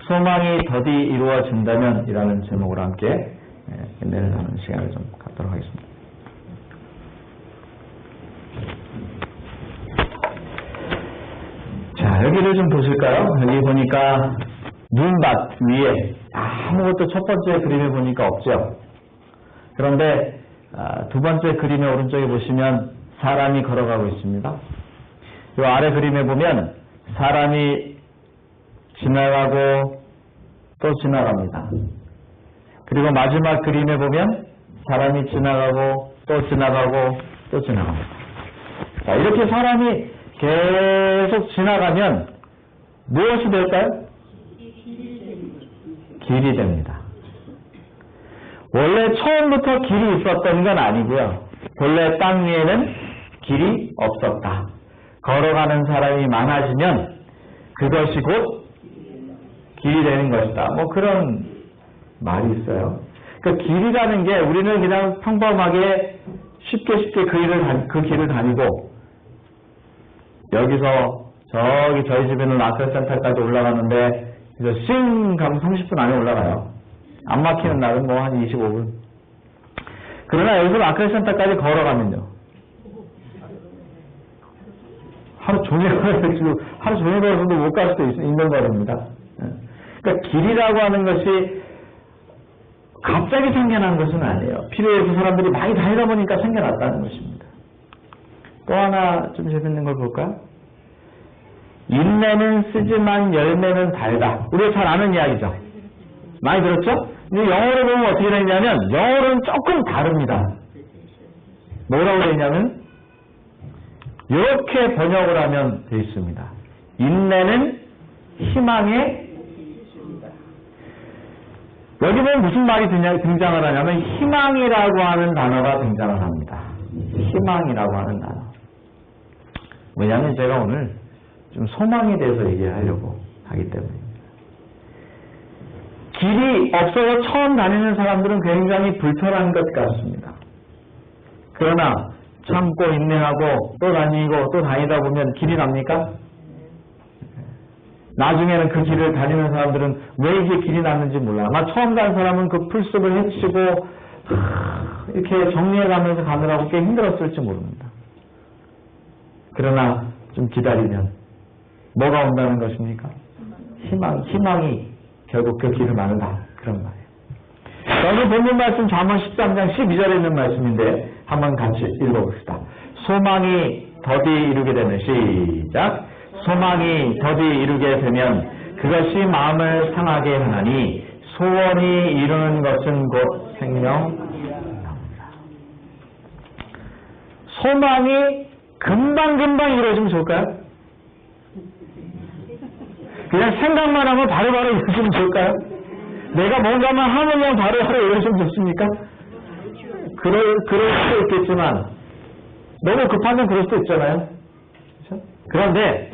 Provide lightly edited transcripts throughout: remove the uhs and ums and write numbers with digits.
소망이 더디 이루어진다면 이라는 제목으로 함께 은혜를 나누는 시간을 좀 갖도록 하겠습니다. 자, 여기를 좀 보실까요? 여기 보니까 눈밭 위에 아무것도 첫 번째 그림에 보니까 없죠. 그런데 두 번째 그림의 오른쪽에 보시면 사람이 걸어가고 있습니다. 이 아래 그림에 보면 사람이 지나가고 또 지나갑니다. 그리고 마지막 그림에 보면 사람이 지나가고 또 지나가고 또 지나갑니다. 자, 이렇게 사람이 계속 지나가면 무엇이 될까요? 길이 됩니다. 원래 처음부터 길이 있었던 건 아니고요. 본래 땅 위에는 길이 없었다. 걸어가는 사람이 많아지면 그것이 곧 길이 되는 것이다. 뭐 그런 말이 있어요. 그 길이라는 게 우리는 그냥 평범하게 쉽게 그 길을 다니고 여기서 저기 저희 집에는 아크센터까지 올라가는데 그래서 싱 가면 30분 안에 올라가요. 안 막히는 날은 뭐 한 25분. 그러나 여기서 아크센터까지 걸어가면요. 하루 종일 걸어서도 못 갈 수도 있는 거랍니다. 그러니까 길이라고 하는 것이 갑자기 생겨난 것은 아니에요. 필요해서 사람들이 많이 다니다 보니까 생겨났다는 것입니다. 또 하나 좀 재밌는 걸 볼까요? 인내는 쓰지만 열매는 달다. 우리가 잘 아는 이야기죠. 많이 들었죠? 근데 영어로 보면 어떻게 되냐면 영어로는 조금 다릅니다. 뭐라고 되어 있냐면 이렇게 번역을 하면 되어 있습니다. 인내는 희망의 여기 보면 무슨 말이 등장을 하냐면 희망이라고 하는 단어가 등장을 합니다. 희망이라고 하는 단어. 왜냐하면 제가 오늘 좀 소망에 대해서 얘기하려고 하기 때문입니다. 길이 없어서 처음 다니는 사람들은 굉장히 불편한 것 같습니다. 그러나 참고 인내하고 또 다니고 또 다니다 보면 길이 납니까? 나중에는 그 길을 다니는 사람들은 왜 이게 길이 났는지 몰라. 아마 처음 간 사람은 그 풀숲을 헤치고 이렇게 정리해가면서 가느라고 꽤 힘들었을지 모릅니다. 그러나 좀 기다리면 뭐가 온다는 것입니까? 희망이 결국 그 길을 막는다. 그런 말이에요. 오늘 본문 말씀 잠언 13장 12절에 있는 말씀인데 한번 같이 읽어봅시다. 소망이 더디 이루게 되는 시작. 소망이 더디 이루게 되면 그것이 마음을 상하게 하나니 소원이 이루는 것은 곧 생명이라. 소망이 금방 이루어지면 좋을까요? 그냥 생각만 하면 바로바로 이루어지면 좋을까요? 내가 뭔가만 하면 바로바로 이루어지면 좋습니까? 그럴 수도 있겠지만 너무 급하면 그럴 수도 있잖아요. 그렇죠? 그런데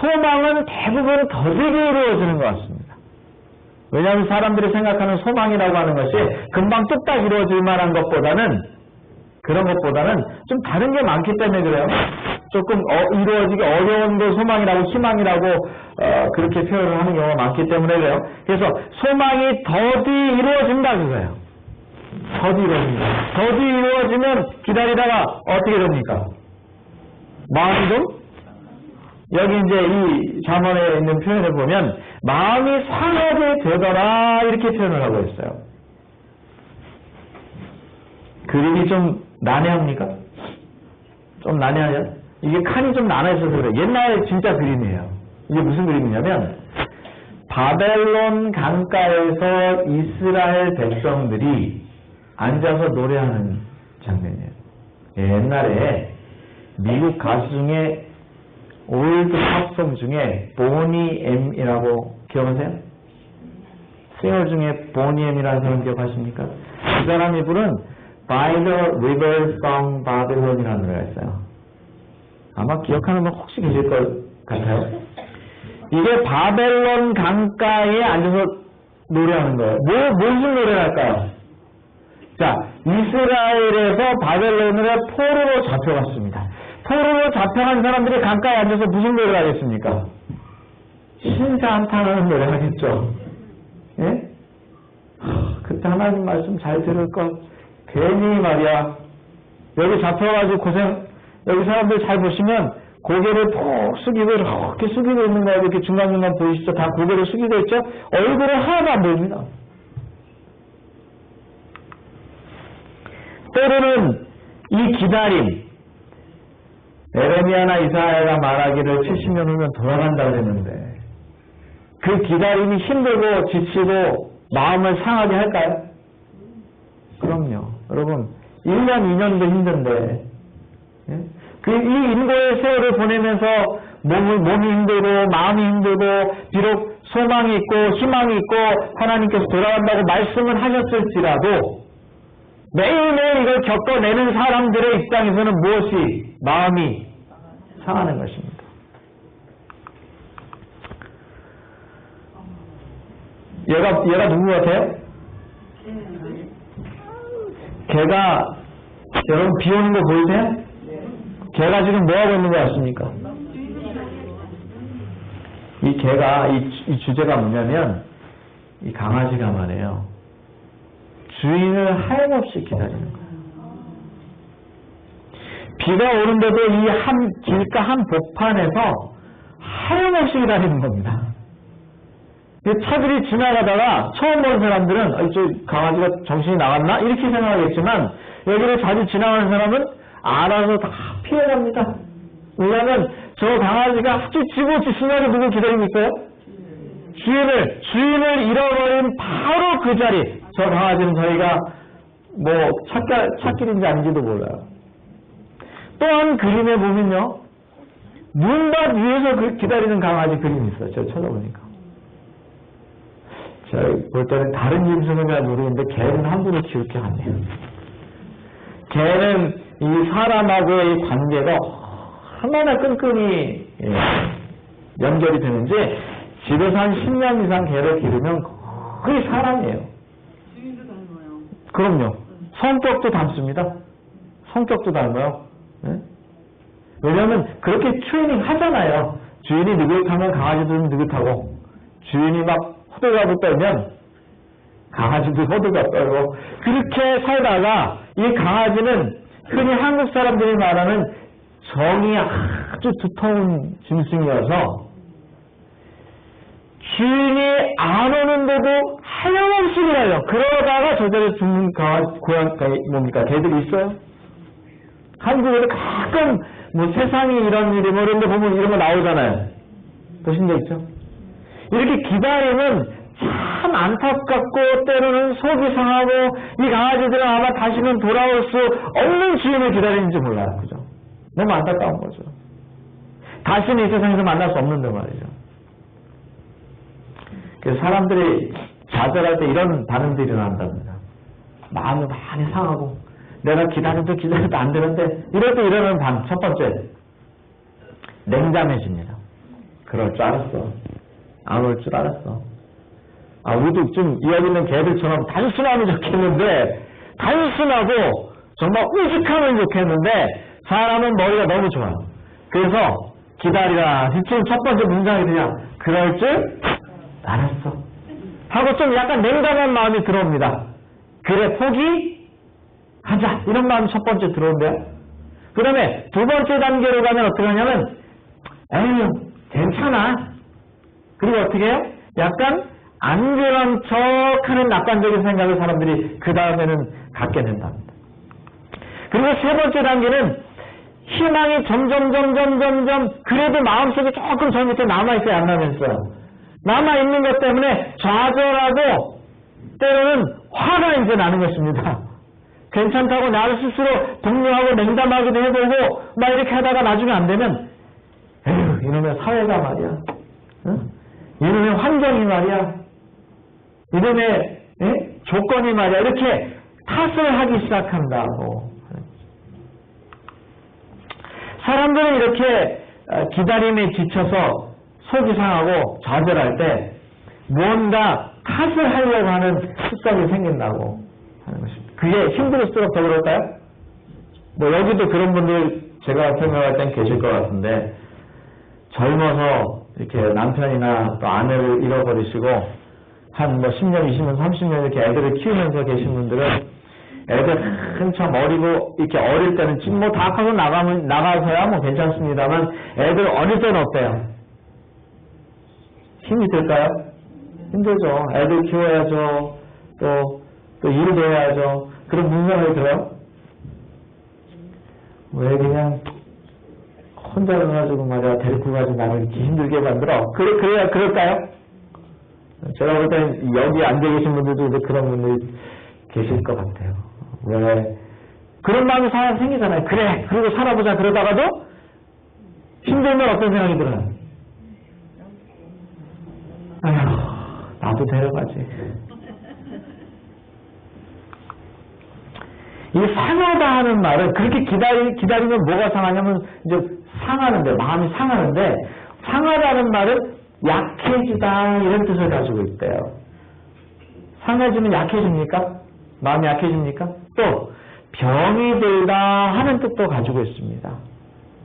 소망은 대부분 더디게 이루어지는 것 같습니다. 왜냐하면 사람들이 생각하는 소망이라고 하는 것이 금방 뚝딱 이루어질 만한 것보다는 그런 것보다는 좀 다른 게 많기 때문에 그래요. 조금 이루어지기 어려운 걸 소망이라고 희망이라고 그렇게 표현을 하는 경우가 많기 때문에 그래요. 그래서 소망이 더디 이루어진다 그거예요. 더디 이루어진다. 더디 이루어지면 기다리다가 어떻게 됩니까? 마음이 좀 여기 이제 이 잠언에 있는 표현을 보면 마음이 상하게 되더라 이렇게 표현을 하고 있어요. 그림이 좀 난해합니까? 좀 난해하죠? 이게 칸이 좀 나눠있어서 그래요. 옛날에 진짜 그림이에요. 이게 무슨 그림이냐면 바벨론 강가에서 이스라엘 백성들이 앉아서 노래하는 장면이에요. 옛날에 미국 가수 중에 올드 팝송 중에 보니 M이라고 기억하세요? 싱어 중에 보니 M이라는 사람 기억하십니까? 그 사람이 부른 By the River Song Babylon이라는 노래가 있어요. 아마 기억하는 분 혹시 계실 것 같아요? 이게 바벨론 강가에 앉아서 노래하는 거예요. 무슨 노래를 할까요? 자, 이스라엘에서 바벨론으로 포로로 잡혀갔습니다. 포로로 잡혀간 사람들이 강가에 앉아서 무슨 노래를 하겠습니까? 신사한탄하는 노래 하겠죠. 예? 그때 하나님 말씀 잘 들을 걸. 괜히 말이야. 여기 잡혀가지고 여기 사람들 잘 보시면 고개를 푹 숙이고 이렇게 숙이고 있는 거예요. 이렇게 중간중간 보이시죠? 다 고개를 숙이고 있죠? 얼굴은 하나도 안 보입니다. 때로는 이 기다림, 에레미야나 이사야가 말하기를 70년 후면 돌아간다고 했는데 그 기다림이 힘들고 지치고 마음을 상하게 할까요? 그럼요. 여러분 1년, 2년도 힘든데 이 인고의 세월을 보내면서 몸이 힘들고 마음이 힘들고 비록 소망이 있고 희망이 있고 하나님께서 돌아간다고 말씀을 하셨을지라도 매일매일 이걸 겪어내는 사람들의 입장에서는 무엇이 마음이 상하는 것입니다. 얘가 누구 같아요? 걔가 여러분 비 오는 거 보이세요? 걔가 지금 뭐 하고 있는 것 같습니까? 이 걔가 이 주제가 뭐냐면 이 강아지가 말이에요. 주인을 하염없이 기다리는 거예요. 비가 오는데도 이 길가 한 복판에서 하염없이 기다리는 겁니다. 차들이 지나가다가 처음 본 사람들은 저 강아지가 정신이 나갔나? 이렇게 생각하겠지만 여기를 자주 지나가는 사람은 알아서 다 피해갑니다. 왜냐하면 저 강아지가 아주 지고지순하게 누구 기다리고 있어요? 주인을 잃어버린 바로 그 자리. 저 강아지는 저희가 뭐 찾길인지 아닌지도 몰라요. 또 한 그림에 보면요. 문밭 위에서 기다리는 강아지 그림이 있어요. 제가 찾아보니까. 제가 볼 때는 다른 짐승은 잘 모르겠는데 개는 함부로 키울 게 아니에요. 개는 이 사람하고의 관계가 얼마나 끈끈이 연결이 되는지 집에서 한 10년 이상 개를 기르면 거의 사람이에요. 주인도 닮아요. 그럼요. 성격도 닮습니다. 성격도 닮아요. 네? 왜냐하면 그렇게 트레이닝 하잖아요. 주인이 느긋하면 강아지들은 느긋하고 주인이 막 호들갑을 떨면 강아지도 호들갑 떨고 그렇게 살다가 이 강아지는 흔히 한국 사람들이 말하는 정이 아주 두터운 짐승이어서 주인이 안 오는데도 하염없이 기다려요. 그러다가 저절로 죽는 개들이 있어요. 한국에도 가끔 뭐 세상에 이런 일이 뭐 이런 데 보면 이런 거 나오잖아요. 보신 적 있죠? 이렇게 기다리면 참 안타깝고 때로는 속이 상하고 이 강아지들은 아마 다시는 돌아올 수 없는 주인을 기다리는지 몰라요. 그죠? 너무 안타까운 거죠. 다시는 이 세상에서 만날 수 없는데 말이죠. 그래서 사람들이 좌절할 때 이런 반응들이 일어난답니다. 마음이 많이 상하고 내가 기다려도 안 되는데 이럴 때 일어나는 첫 번째 냉담해집니다. 그럴 줄 알았어. 안 올 줄 알았어. 우리도 좀 여기 있는 개들처럼 단순하면 좋겠는데 단순하고 정말 우직하면 좋겠는데 사람은 머리가 너무 좋아요. 그래서 기다리라. 지금 첫 번째 문장이 그냥 그럴 줄 알았어. 하고 좀 약간 냉담한 마음이 들어옵니다. 그래 포기하자. 이런 마음이 첫 번째 들어온대요. 그 다음에 두 번째 단계로 가면 어떻게 하냐면 에휴 괜찮아. 그리고 어떻게 해요? 약간 안 그런 척하는 낙관적인 생각을 사람들이 그 다음에는 갖게 된답니다. 그리고 세 번째 단계는 희망이 점점 그래도 마음속에 조금 저 밑에 남아있어요. 안 남아있어요. 남아있는 것 때문에 좌절하고 때로는 화가 이제 나는 것입니다. 괜찮다고 나를 스스로 독려하고 냉담하기도 해보고 막 이렇게 하다가 나중에 안 되면 에휴 이놈의 사회가 말이야. 응? 이놈의 환경이 말이야. 이놈의 조건이 말이야. 이렇게 탓을 하기 시작한다고. 사람들은 이렇게 기다림에 지쳐서 속이 상하고 좌절할 때 무언가 탓을 하려고 하는 습관이 생긴다고 하는 것입니다. 그게 힘들수록 더 그럴까요? 뭐 여기도 그런 분들 제가 설명할 땐 계실 것 같은데 젊어서 이렇게 남편이나 또 아내를 잃어버리시고 한 뭐 10년, 20년, 30년 이렇게 애들을 키우면서 계신 분들은 애들 한참 어리고 이렇게 어릴 때는 지금 뭐 다 커서 나가서야 뭐 괜찮습니다만 애들 어릴 때는 어때요? 힘이 들까요? 힘들죠. 애들 키워야죠. 또 일도 해야죠. 그런 문제가 들어요? 왜 그냥 혼자 가가지고 말이야 데리고 가지고 나를 이렇게 힘들게 만들어? 그럴까요? 제가 볼 때는 여기 앉아 계신 분들도 그런 분들이 계실 것 같아요. 왜? 그런 마음이 생기잖아요. 그래, 그리고 살아보자 그러다가도 힘들면 어떤 생각이 들어요? 아휴, 나도 데려가지. 이 상하다 하는 말은 그렇게 기다리면 뭐가 상하냐면 이제 상하는데, 마음이 상하는데, 상하다는 말은 약해지다 이런 뜻을 가지고 있대요. 상해지면 약해집니까? 마음이 약해집니까? 또 병이 들다 하는 뜻도 가지고 있습니다.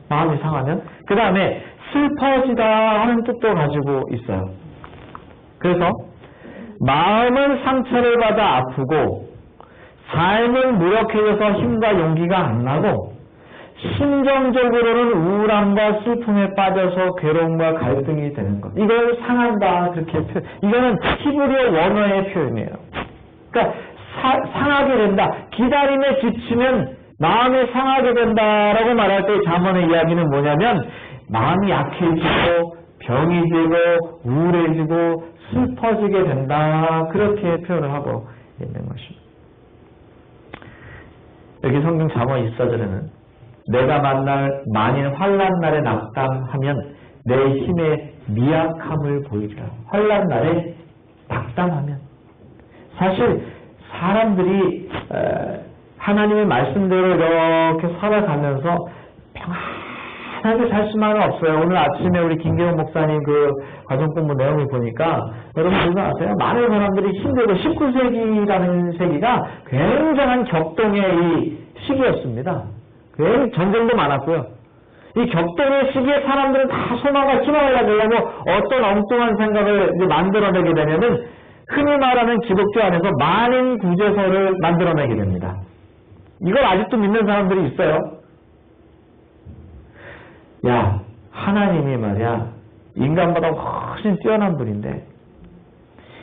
마음이 상하면. 그 다음에 슬퍼지다 하는 뜻도 가지고 있어요. 그래서 마음은 상처를 받아 아프고 삶은 무력해져서 힘과 용기가 안 나고 심정적으로는 우울함과 슬픔에 빠져서 괴로움과 갈등이 되는 것. 이걸 상한다 그렇게 이거는 히브리어 원어의 표현이에요. 그러니까 상하게 된다. 기다림에 지치면 마음이 상하게 된다라고 말할 때 잠언의 이야기는 뭐냐면 마음이 약해지고 병이 들고 우울해지고 슬퍼지게 된다 그렇게 표현을 하고 있는 것입니다. 여기 성경 잠언 24절에는 내가 만일 환난 날에 낙담하면 내 힘의 미약함을 보이리라. 환난 날에 낙담하면 사실 사람들이 하나님의 말씀대로 이렇게 살아가면서 편안하게 살 수만은 없어요. 오늘 아침에 우리 김계훈 목사님 그 가정본부 내용을 보니까 여러분 그거 아세요? 많은 사람들이 힘들고 19세기라는 세기가 굉장한 격동의 이 시기였습니다. 전쟁도 많았고요. 이 격동의 시기에 사람들은 다 소망과 희망을 가지려고 어떤 엉뚱한 생각을 이제 만들어내게 되면은 흔히 말하는 기독교 안에서 만인 구제설을 만들어내게 됩니다. 이걸 아직도 믿는 사람들이 있어요. 야, 하나님이 말이야 인간보다 훨씬 뛰어난 분인데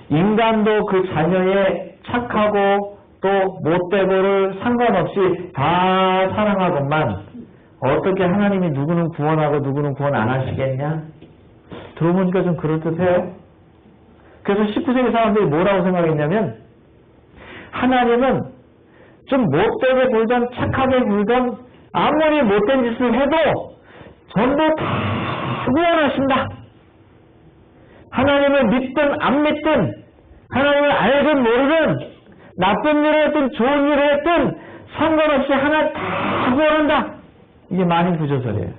인간도 그 자녀의 착하고 또 못되고를 상관없이 다 사랑하건만 어떻게 하나님이 누구는 구원하고 누구는 구원 안 하시겠냐? 들어보니까 좀 그럴듯해요. 그래서 19세기 사람들이 뭐라고 생각했냐면 하나님은 좀 못되게 굴던 착하게 굴던 아무리 못된 짓을 해도 전부 다 구원하신다. 하나님을 믿든 안 믿든 하나님을 알든 모르든 나쁜 일을 했든 좋은 일을 했든 상관없이 하나 다 구원한다. 이게 만인 구제설이에요.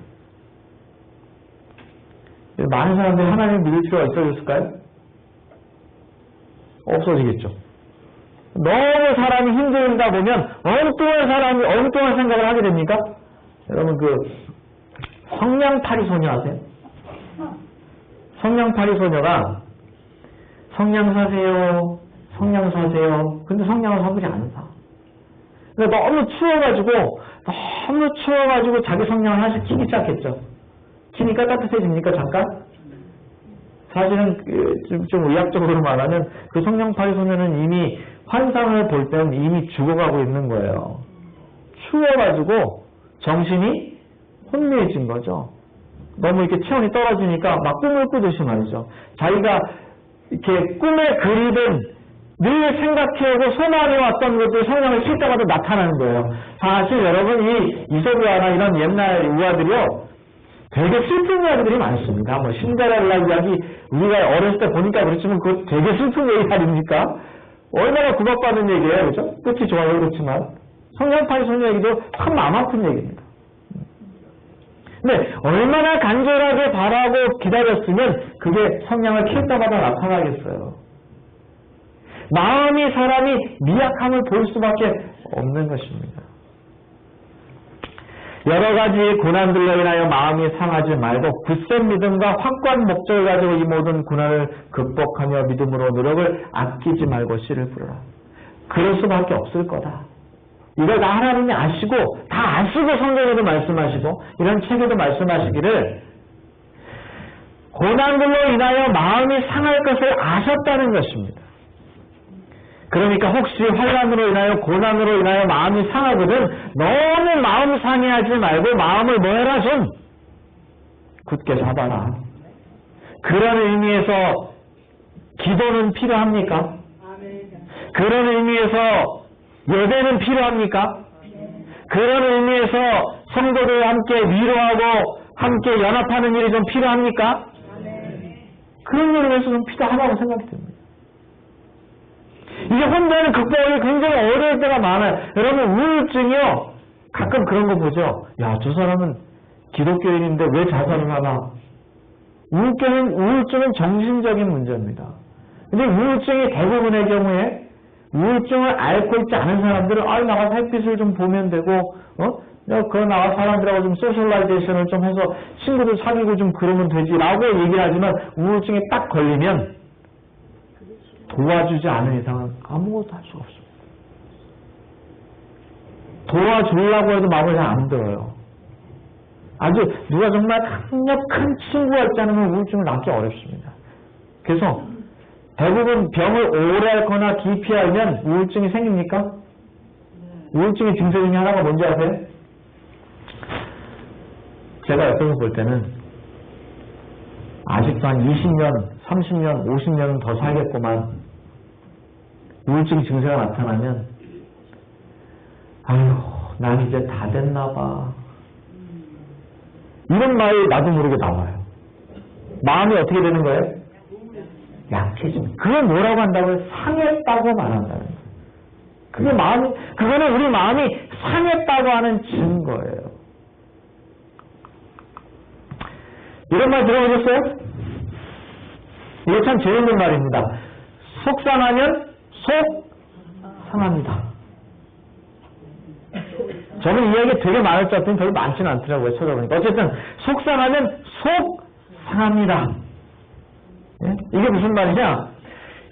많은 사람들이 하나님을 믿을 필요가 있어졌을까요? 없어지겠죠. 너무 사람이 힘들다 보면 엉뚱한 생각을 하게 됩니까? 여러분 그 성냥팔이 소녀 아세요? 성냥팔이 소녀가 성냥 사세요. 근데 성냥을 사들이 안 사. 그러니까 너무 추워가지고 자기 성냥을 하나씩 키기 시작했죠. 키니까 따뜻해집니까 잠깐? 사실은 좀 의학적으로 말하면 그 성냥팔이 소녀는 이미 환상을 볼 때는 이미 죽어가고 있는 거예요. 추워가지고 정신이 혼미해진 거죠. 너무 이렇게 체온이 떨어지니까 막 꿈을 꾸듯이 말이죠. 자기가 이렇게 꿈에 그리던 늘 생각해오고 소망해왔던 것들이 성령을 칠 때마다 나타나는 거예요. 사실 여러분 이 이소비아나 이런 옛날 우화들이요 되게 슬픈 이야기들이 많습니다. 뭐 신데렐라 이야기 우리가 어렸을 때 보니까 그렇지만 그거 되게 슬픈 얘기 아닙니까? 얼마나 구박받는 얘기예요, 그렇죠? 끝이 좋아요, 그렇지만 성냥팔이 소녀 얘기도 참 마음 아픈 얘기입니다. 근데 얼마나 간절하게 바라고 기다렸으면 그게 성냥을 킬 때마다 나타나겠어요. 마음이 사람이 미약함을 볼 수밖에 없는 것입니다. 여러 가지 고난들로 인하여 마음이 상하지 말고 굳센 믿음과 확고한 목적을 가지고 이 모든 고난을 극복하며 믿음으로 노력을 아끼지 말고 씨를 뿌려라. 그럴 수밖에 없을 거다. 이걸 다 하나님이 아시고 다 아시고 성경에도 말씀하시고 이런 책에도 말씀하시기를 고난들로 인하여 마음이 상할 것을 아셨다는 것입니다. 그러니까 혹시 환난으로 인하여 고난으로 인하여 마음이 상하거든 너무 마음 상해하지 말고 마음을 뭐 해라 좀 굳게 잡아라. 그런 의미에서 기도는 필요합니까? 그런 의미에서 예배는 필요합니까? 그런 의미에서 성도들 함께 위로하고 함께 연합하는 일이 좀 필요합니까? 그런 일을 위해서 좀 필요하다고 생각이 듭니다. 이게 혼자는 극복하기 굉장히 어려울 때가 많아요. 여러분 우울증이요. 가끔 그런 거 보죠. 야, 저 사람은 기독교인인데 왜 자살을 하나? 우울증은 정신적인 문제입니다. 근데 우울증이 대부분의 경우에 우울증을 앓고 있지 않은 사람들은 나가서 햇빛을 좀 보면 되고 나가서 사람들하고 좀 소셜라이제이션을 좀 해서 친구들 사귀고 좀 그러면 되지라고 얘기를 하지만 우울증이 딱 걸리면 도와주지 않은 이상은 아무것도 할 수가 없습니다. 도와주려고 해도 마음을 잘 안 들어요. 아주 누가 정말 강력한 친구가 있지 않으면 우울증을 낫기 어렵습니다. 그래서 대부분 병을 오래 앓거나 깊이 앓면 우울증이 생깁니까? 우울증의 증세 중에 하나가 뭔지 아세요? 제가 옆에서 볼 때는 아직도 한 20년, 30년, 50년은 더 살겠구만. 우울증 증세가 나타나면 아유, 난 이제 다 됐나 봐. 이런 말이 나도 모르게 나와요. 마음이 어떻게 되는 거예요? 약해집니다. 그걸 뭐라고 한다고요? 상했다고 말한다는 거예요. 그거는 우리 마음이 상했다고 하는 증거예요. 이런 말 들어보셨어요? 이거 참 재밌는 말입니다. 속상하면 속 상합니다. 저는 이야기 되게 많을 줄 알았더니 별로 많지는 않더라고요. 찾아보니까. 어쨌든 속상하면 속 상합니다. 예? 이게 무슨 말이냐?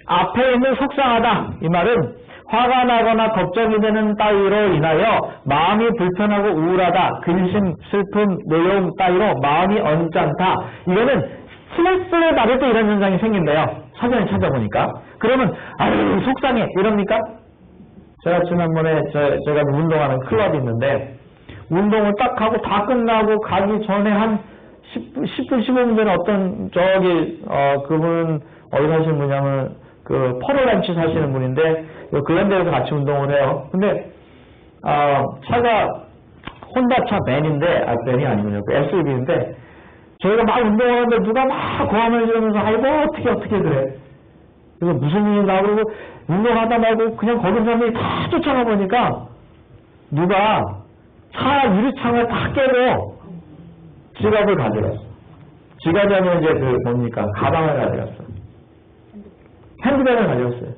앞에 있는 속상하다. 이 말은 화가 나거나 걱정이 되는 따위로 인하여 마음이 불편하고 우울하다. 근심, 슬픔, 노여움 따위로 마음이 언짢다. 이거는 스트레스를 받을 때 이런 현상이 생긴대요. 사전에 찾아보니까. 그러면 아유 속상해 이럽니까? 제가 지난번에 제가 운동하는 클럽이 있는데 운동을 딱 하고 다 끝나고 가기 전에 한 10분 15분 전에 어떤 그분은 어디 사시는 분이냐면 그 퍼로란치 사시는 분인데 글랜드에서 같이 운동을 해요. 근데 차가 혼다차 벤인데 벤이 아니군요. 그 SUV인데 저희가 막 운동하는데 누가 막 고함을 지르면서 아이고 어떻게 그래. 그래서 무슨 일인가 그러고 운동하다 말고 그냥 거기 사람들이 다 쫓아가 보니까 누가 차 유리창을 다 깨고 지갑을 가져갔어. 지갑이 아니라 이제 뭡니까? 가방을 가져갔어. 핸드백을 가져갔어요.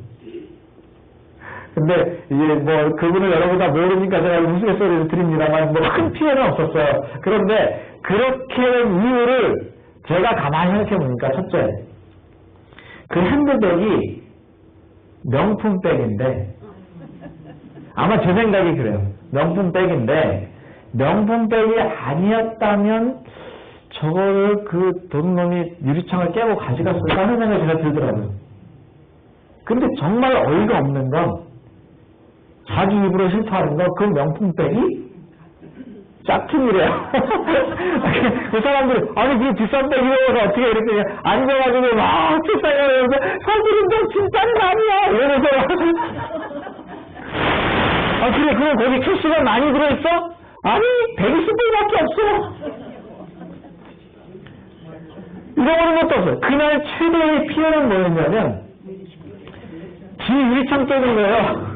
근데 이제 뭐 그분을 여러분 다 모르니까 제가 우스갯소리를 드립니다만 뭐 큰 피해는 없었어요. 그런데 그렇게 된 이유를 제가 가만히 생각해 보니까 첫째, 그 핸드백이 명품백인데 아마 제 생각이 그래요. 명품백인데 명품백이 아니었다면 저거를 그 도둑놈이 유리창을 깨고 가져갔을까 하는 생각이 제가 들더라고요. 근데 정말 어이가 없는 건 자기 입으로 싫다는 건 그 명품백이 짝퉁이래요. 그 사람들이 아니 그 비싼 백이라서 어떻게 이렇게 앉아가지고 막 책상에 사실은 좀 진짜는 아니야 이러면서 그래 그럼 거기 캐시가 많이 들어있어? 아니 120불밖에 없어. 이러는 것도 없어요. 그날 최대의 피해는 뭐였냐면 지 유리창 깨는 거예요.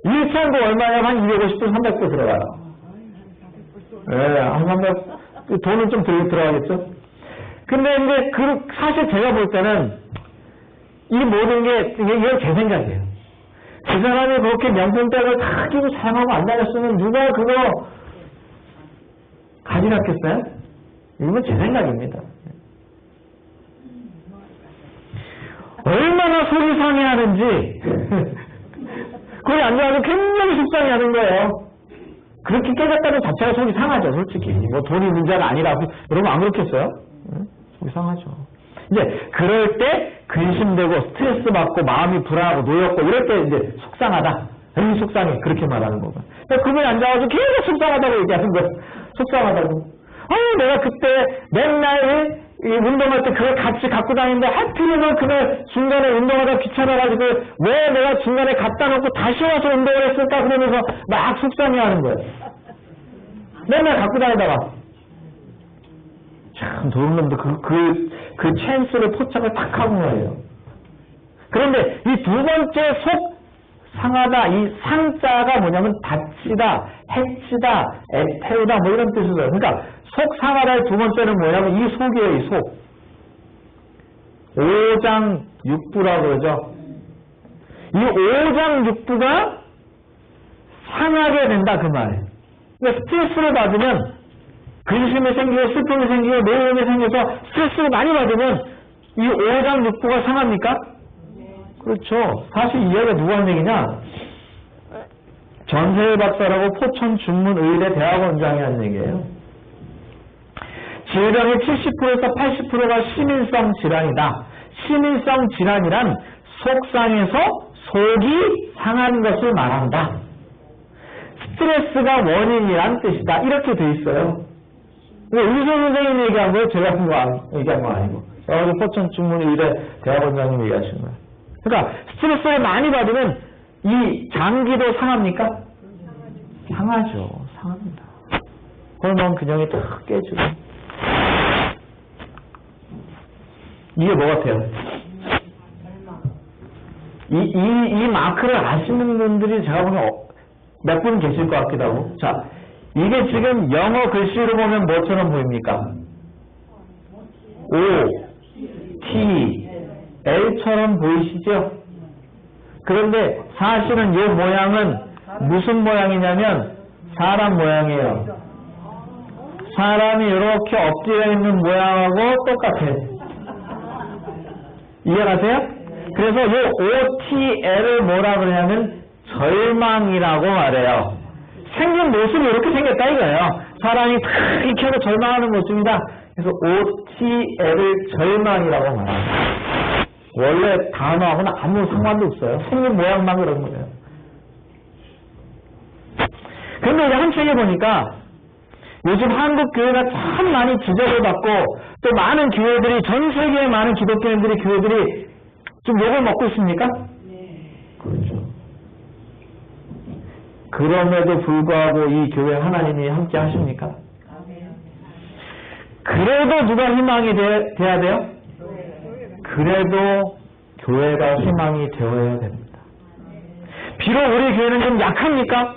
유리창도 얼마냐면 한 250불 300불 들어가요. 네, 한 300, 돈은 좀 들어가겠죠? 근데 이제 사실 제가 볼 때는 이 모든 게 이게 제 생각이에요. 그 사람이 그렇게 명품백을 다 끼고 사용하고 안 다녔으면 누가 그거 가지갔겠어요? 이건 제 생각입니다. 얼마나 속이 상해하는지 거기 앉아서 굉장히 속상해하는 거예요. 그렇게 깨졌다는 자체가 속이 상하죠, 솔직히. 뭐 돈이 문제가 아니라고 여러분 안 그렇겠어요? 속이 상하죠. 이제 그럴 때 근심되고 스트레스 받고 마음이 불안하고 놓였고 이럴 때 이제 속상하다. 에이 속상해 그렇게 말하는 거고. 그분이 앉아가지고 계속 속상하다고 얘기하는 거예요. 속상하다고. 아유 내가 그때 맨날 이 운동할 때 그걸 같이 갖고 다니는데 하필이면 그날 중간에 운동하다 귀찮아가지고 왜 내가 중간에 갖다 놓고 다시 와서 운동을 했을까 그러면서 막 속상해하는 거예요. 맨날 갖고 다니다가 참 좋은 놈도 그 찬스를 포착을 딱 하는 거예요. 그런데 이 두 번째 속 상하다, 이 상자가 뭐냐면 다치다, 해치다, 애태우다 뭐 이런 뜻이에요. 그러니까 속 상하다의 두 번째는 뭐냐면 이 속이에요, 이 속. 오장육부라고 그러죠. 이 오장육부가 상하게 된다 그 말이에요. 그러니까 스트레스를 받으면 근심이 생기고 슬픔이 생기고 노움이 생겨서 스트레스를 많이 받으면 이 오장육부가 상합니까? 그렇죠. 사실 이 이야기가 누가 한 얘기냐? 전세일 박사라고 포천 중문의대 대학원장이 한 얘기예요. 질병의 70%에서 80%가 시민성 질환이다. 시민성 질환이란 속상해서 속이 상한 것을 말한다. 스트레스가 원인이란 뜻이다. 이렇게 돼 있어요. 의사 선생님이 얘기한 거예요. 제가 얘기한 거 아니고. 포천 중문의대 대학원장님이 얘기하시는 거예요. 그러니까 스트레스를 많이 받으면 이 장기도 상합니까? 상하죠. 상합니다. 호르몬 균형이 탁 깨지고. 이게 뭐 같아요? 이 마크를 아시는 분들이 제가 보면 몇 분 계실 것 같기도 하고. 자, 이게 지금 영어 글씨로 보면 뭐처럼 보입니까? O, T, L처럼 보이시죠? 그런데 사실은 이 모양은 무슨 모양이냐면 사람 모양이에요. 사람이 이렇게 엎드려 있는 모양하고 똑같아요. 이해가세요? 그래서 이 OTL을 뭐라 그러냐면 절망이라고 말해요. 생긴 모습이 이렇게 생겼다 이거예요. 사람이 탁 이렇게 하고 절망하는 모습이다. 그래서 OTL을 절망이라고 말합니다. 원래 단어하고는 아무 상관도 없어요. 생긴 모양만 그런 거예요. 그런데 이제 한 책에 보니까 요즘 한국 교회가 참 많이 지적을 받고 또 많은 교회들이 전 세계의 많은 기독교인들이 교회들이 좀 욕을 먹고 있습니까? 네. 그렇죠. 그럼에도 불구하고 이 교회 하나님이 함께 하십니까? 그래도 누가 희망이 돼야 돼요? 그래도 교회가 희망이 되어야 됩니다. 비록 우리 교회는 좀 약합니까?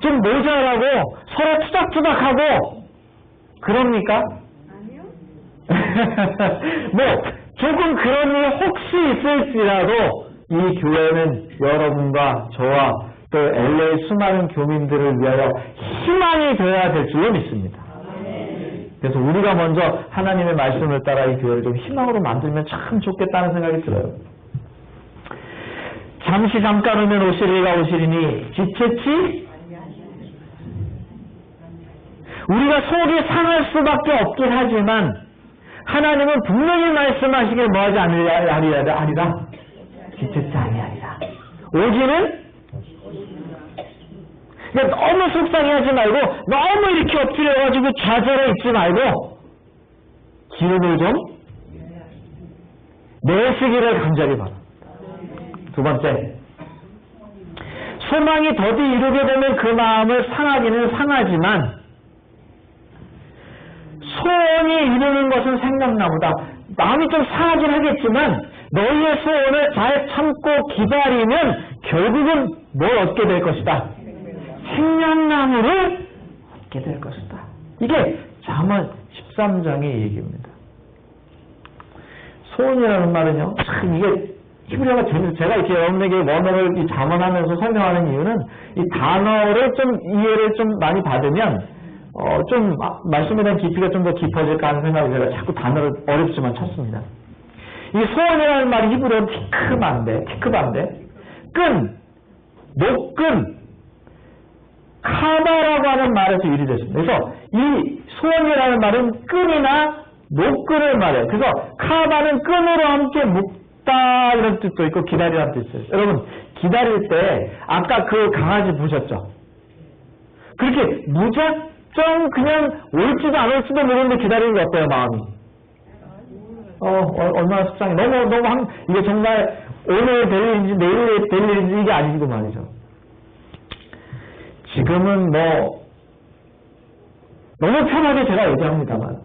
좀 모자라고 서로 투닥투닥하고 그럽니까? 아니요. 뭐 조금 그런 일 혹시 있을지라도 이 교회는 여러분과 저와 또 LA 수많은 교민들을 위하여 희망이 되어야 될 줄로 믿습니다. 그래서 우리가 먼저 하나님의 말씀을 따라 이 교회를 좀 희망으로 만들면 참 좋겠다는 생각이 들어요. 잠시 잠깐 오면 오시리가 오시리니 지체치? 우리가 속이 상할 수밖에 없긴 하지만 하나님은 분명히 말씀하시길 뭐하지 아니라 지체치 아니하리라. 오기는 그러니까 너무 속상해하지 말고 너무 이렇게 엎드려가지고 좌절해 있지 말고 기름을 좀 내시기를 간절히 바랍니다. 두 번째, 소망이 더디 이루게 되면 그 마음을 상하기는 상하지만 소원이 이루는 것은 생각나보다 마음이 좀 상하긴 하겠지만 너희의 소원을 잘 참고 기다리면 결국은 뭘 얻게 될 것이다. 생명나무를 얻게 될 것이다. 이게 잠언 13장의 얘기입니다. 소원이라는 말은요, 참 이게 히브리어가 재밌어요. 제가 이렇게 여러분에게 원어를 이 잠언하면서 설명하는 이유는 이 단어를 좀 이해를 좀 많이 받으면 좀 말씀에 대한 깊이가 좀 더 깊어질까 하는 생각을 제가 자꾸 단어를 어렵지만 찾습니다. 이 소원이라는 말이 히브리어로 티크반데, 끈, 녹끈, 카바라고 하는 말에서 유래됐습니다. 그래서 이 소원이라는 말은 끈이나 녹끈을 말해요. 그래서 카바는 끈으로 함께 묶다 이런 뜻도 있고 기다리라는 뜻이 있어요. 여러분 기다릴 때 아까 그 강아지 보셨죠? 그렇게 무작정 그냥 올지도 안 올지도 모르는데 기다리는 게 어때요 마음이? 얼마나 속상해. 너무 이게 정말 오늘 될 일인지 내일 될 일인지 이게 아니고 말이죠. 지금은 너무 편하게 제가 얘기합니다만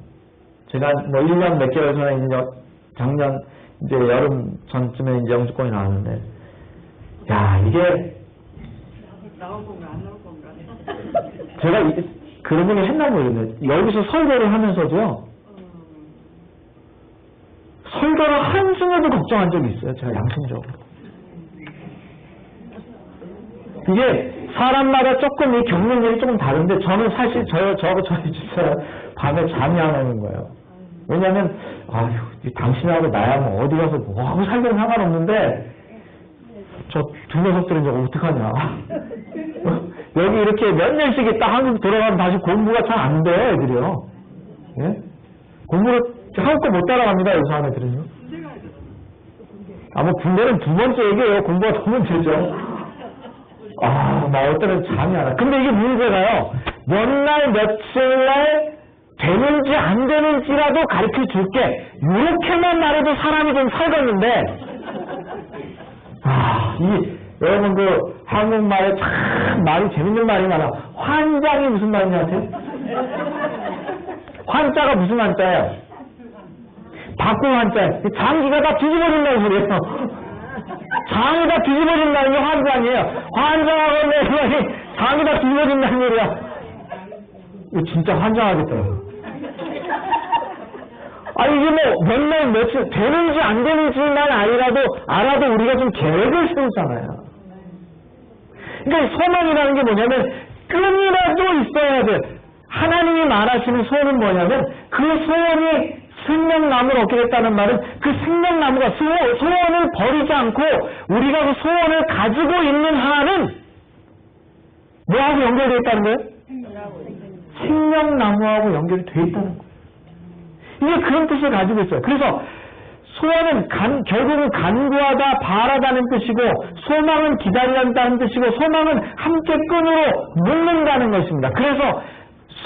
제가 1년 몇 개월 전에 이제 작년 이제 여름 전쯤에 이제 영주권이 나왔는데 야 이게 나올 건가 안 나올 건가. 제가 그런 얘기 했나 모르겠는데 여기서 설교를 하면서도요 설교를 한순간도 걱정한 적이 있어요. 제가 양심적으로. 이게 사람마다 조금 이 겪는 일이 조금 다른데 저는 사실 저하고 저희 집사람 밤에 잠이 안 오는 거예요. 왜냐하면 당신하고 나야 뭐 어디 가서 뭐하고 살면 상관없는데 저 두 녀석들은 저거 어떡하냐. 여기 이렇게 몇 년씩 있다 한국 돌아가면 다시 공부가 잘 안 돼 애들이요. 예? 공부를 한국 거 못 따라갑니다 요새 애들은요. 뭐 군대는 두 번째 얘기예요. 공부가 더 문제죠. 나 어때는 잠이 안 와. 근데 이게 문제가요. 몇 날 며칠 날 되는지 안 되는지라도 가르쳐 줄게. 이렇게만 말해도 사람이 좀 살겠는데 여러분 그 한국말에 참 말이 재밌는 말이 많아. 환장이 무슨 말인지 아세요? 환자가 무슨 환자예요? 바꾼 환자예요. 장기가 다 뒤집어진다는 소리예요. 장이 다 뒤집어진다는 게 환장이에요. 환장하고 내면이 장이 다 뒤집어진다는 소리야. 이거 진짜 환장하겠더라고요. 이게 몇 날 며칠 되는지 안 되는지만 알아도 우리가 좀 계획을 세우잖아요. 그러니까 소망이라는 게 뭐냐면 끈이라도 있어야 돼. 하나님이 말하시는 소원은 뭐냐면 그 소원이 생명나무를 얻게 됐다는 말은 그 생명나무가 소원을 버리지 않고 우리가 그 소원을 가지고 있는 한은 뭐하고 연결되어 있다는 거예요? 생명나무하고 연결이 되어 있다는 거예요. 이게 그런 뜻을 가지고 있어요. 그래서 소원은 결국은 간구하다, 바라다는 뜻이고 소망은 기다린다는 뜻이고 소망은 함께 끈으로 묶는다는 것입니다. 그래서